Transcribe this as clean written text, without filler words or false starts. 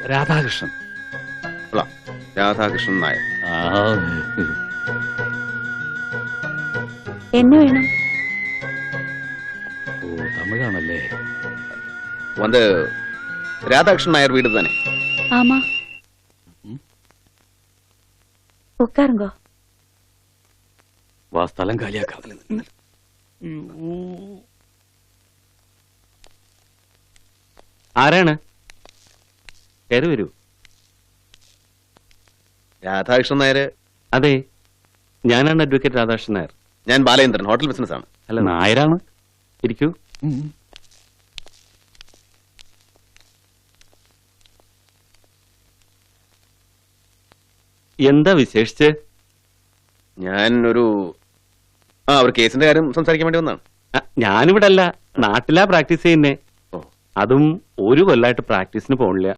രാധാകൃഷ്ണൻ. രാധാകൃഷ്ണൻ നായർ. എന്നെ വേണം. ഓ, തമിഴാണല്ലേ? വന്ന് രാധാകൃഷ്ണൻ നായർ വീട് തന്നെ. ஆமா. உட்காருங்க. വാ, സ്ഥലം കാലിയാക്കാം. ആരാണ്? കയറി വരൂ. രാധാകൃഷ്ണൻ നായർ? അതെ, ഞാനാണ് അഡ്വക്കേറ്റ് രാധാകൃഷ്ണൻ നായർ. ഞാൻ ബാലേന്ദ്രൻ, ഹോട്ടൽ ബിസിനസ് ആണ്. അല്ല, നായരാണ്. ഇരിക്കൂ. എന്താ വിശേഷിച്ച്? ഞാൻ ഒരു കേസിന്റെ കാര്യം സംസാരിക്കാൻ വേണ്ടി വന്നാണ്. ഞാനിവിടെ അല്ല, നാട്ടിലാ പ്രാക്ടീസ് ചെയ്യുന്നേ. അതും ഒരു കൊല്ലായിട്ട് പ്രാക്ടീസിന് പോണില്ല.